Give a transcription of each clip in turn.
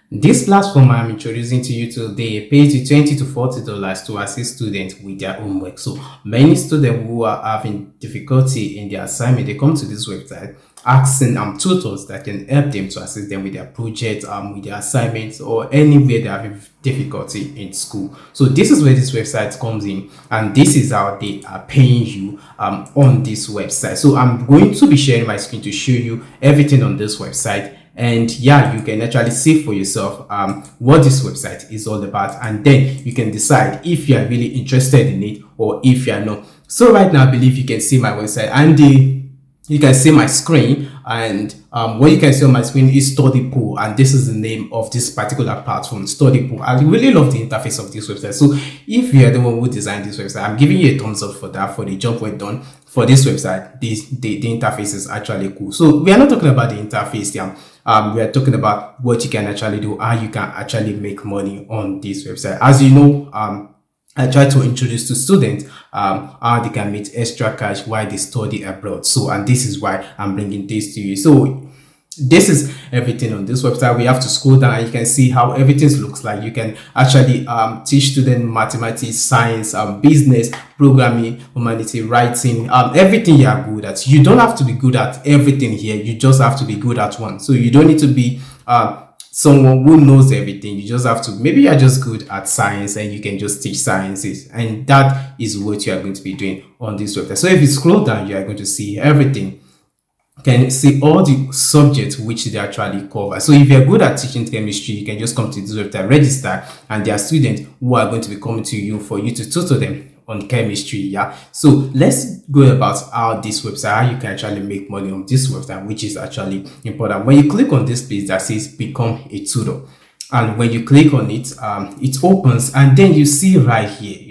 This platform I'm introducing to you today pays you $20 to $40 to assist students with their homework. So many students who are having difficulty in their assignment, they come to this website asking tutors that can help them to assist them with their projects, with their assignments, or anywhere they have difficulty in school. So this is where this website comes in, and this is how they are paying you on this website. So I'm going to be sharing my screen to show you everything on this website, and yeah, you can actually see for yourself what this website is all about, and then you can decide if you are really interested in it or if you are not. So right now I believe you can see my website, and you can see my screen, and what you can see on my screen is Studypool, and this is the name of this particular platform, Studypool. I really love the interface of this website. So if you are the one who designed this website, I'm giving you a thumbs up for that, for the job well done. For this website, the interface is actually cool. So we are not talking about the interface here. We are talking about what you can actually do, how you can actually make money on this website. As you know, I try to introduce to students how they can make extra cash while they study abroad. So, and this is why I'm bringing this to you. So this is everything on this website. We have to scroll down, and you can see how everything looks like. You can actually teach students mathematics, science, business, programming, humanity, writing, everything you are good at. You don't have to be good at everything here. You just have to be good at one. So you don't need to be someone who knows everything. You just have to, maybe you're just good at science and you can just teach sciences, and that is what you are going to be doing on this website. So if you scroll down, you are going to see everything. Can see all the subjects which they actually cover. So if you're good at teaching chemistry, you can just come to this website, register, and there are students who are going to be coming to you for you to tutor them on chemistry. Yeah, so let's go about how this website, how you can actually make money on this website, which is actually important. When you click on this page that says become a tutor, and when you click on it, it opens, and then you see right here,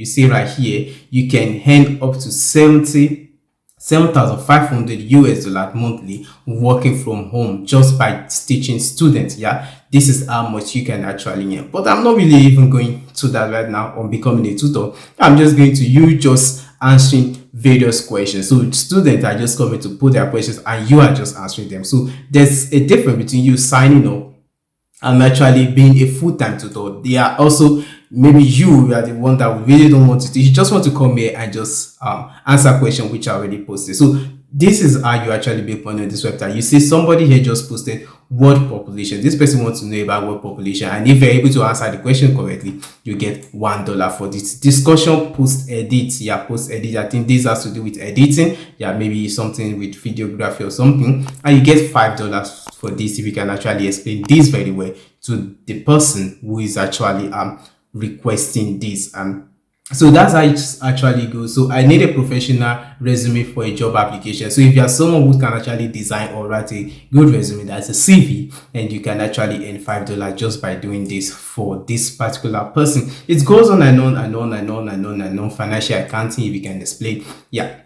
you can earn up to 7,500 US dollars monthly working from home just by teaching students. Yeah, this is how much you can actually earn. But I'm not really even going to that right now on becoming a tutor. I'm just going to you just answering various questions. So students are just coming to put their questions, and you are just answering them. So there's a difference between you signing up and actually being a full-time tutor. They are also, maybe you are the one that really don't want to teach. You just want to come here and just answer questions which are already posted. So this is how you actually make money on this website. You see somebody here just posted world population. This person wants to know about world population, and if you're able to answer the question correctly, you get $1 for this. Discussion post edit. Yeah, post edit. I think this has to do with editing. Yeah, maybe something with videography or something, and you get $5 for this if you can actually explain this very well to the person who is actually requesting this. So that's how it actually goes. So I need a professional resume for a job application. So if you are someone who can actually design or write a good resume, that's a CV, and you can actually earn $5 just by doing this for this particular person. It goes on and on and on and on and on and on. Financial accounting, if you can explain, yeah,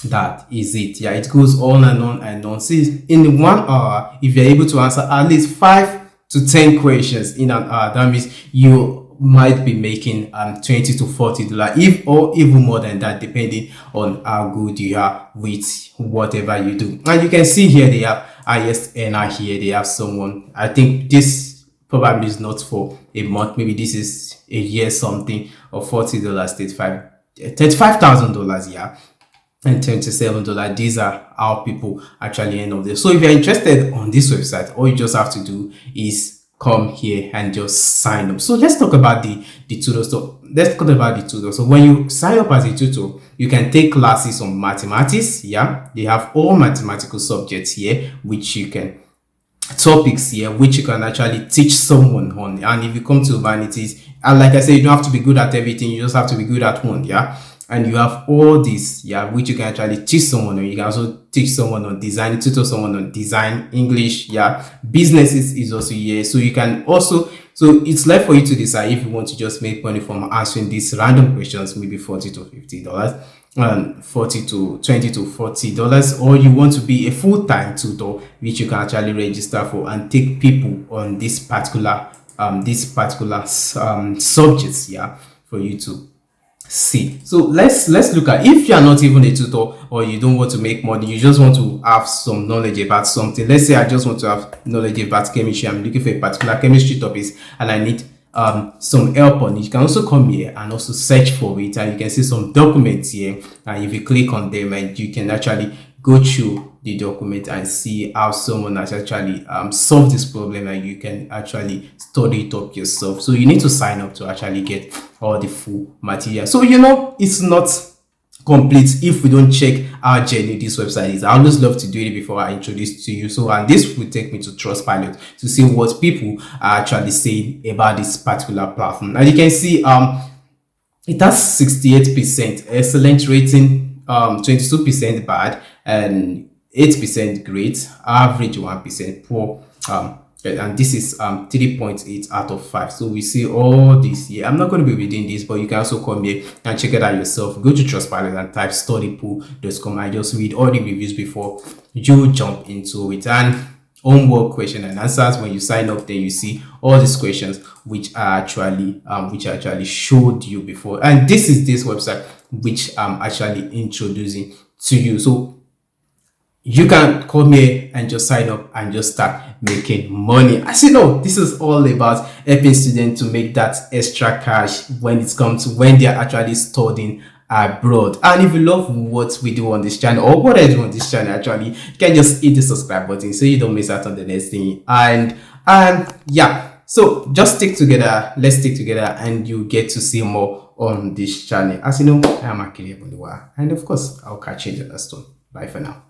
that is it. Yeah, it goes on and on and on. See, in 1 hour, if you're able to answer at least 5 to 10 questions in an hour, that means you might be making $20 to $40, if or even more than that, depending on how good you are with whatever you do. And you can see here they have highest earner here. They have someone, I think this probably is not for a month, maybe this is a year something, or $40, $35,000, yeah, and $27. These are how people actually earn of this. So if you're interested on this website, all you just have to do is come here and just sign up. So let's talk about the tutor. So let's talk about the tutor. So when you sign up as a tutor, you can take classes on mathematics. Yeah, they have all mathematical subjects here, which you can, topics here which you can actually teach someone on. And if you come to humanities, and like I said, you don't have to be good at everything, you just have to be good at one. Yeah, and you have all this, yeah, which you can actually teach someone on. You can also teach someone on design, tutor someone on design, English, yeah, businesses is also here. So you can also, so it's left for you to decide if you want to just make money from answering these random questions, maybe $40 to $50, and $20 to $40, or you want to be a full-time tutor, which you can actually register for and take people on this particular subjects, yeah, for you to see. So let's look at, if you are not even a tutor or you don't want to make money, you just want to have some knowledge about something. Let's say I just want to have knowledge about chemistry. I'm looking for a particular chemistry topic and I need some help on it. You can also come here and also search for it, and you can see some documents here, and if you click on them, and you can actually go through the document and see how someone has actually solved this problem, and you can actually study it up yourself. So you need to sign up to actually get all the full material. So it's not complete if we don't check how genuine this website is. I always love to do it before I introduce to you. So, and this will take me to Trustpilot to see what people are actually saying about this particular platform. And you can see it has 68% excellent rating, 22% bad, and 8% great, average 1% poor, and this is 3.8 out of 5. So we see all this here. I'm not going to be reading this, but you can also come here and check it out yourself. Go to Trustpilot and type studypool.com and just read all the reviews before you jump into it. And homework question and answers, when you sign up, then you see all these questions which are actually showed you before. And this is this website which I'm actually introducing to you. So you can come here and just sign up and just start making money. As you know, this is all about helping students to make that extra cash when it comes to when they're actually studying abroad. And if you love what we do on this channel, or what I do on this channel, actually, you can just hit the subscribe button so you don't miss out on the next thing. And yeah, so just stick together, let's stick together, and you get to see more on this channel. As you know, I am Akere, and of course I'll catch you in the next one. Bye for now.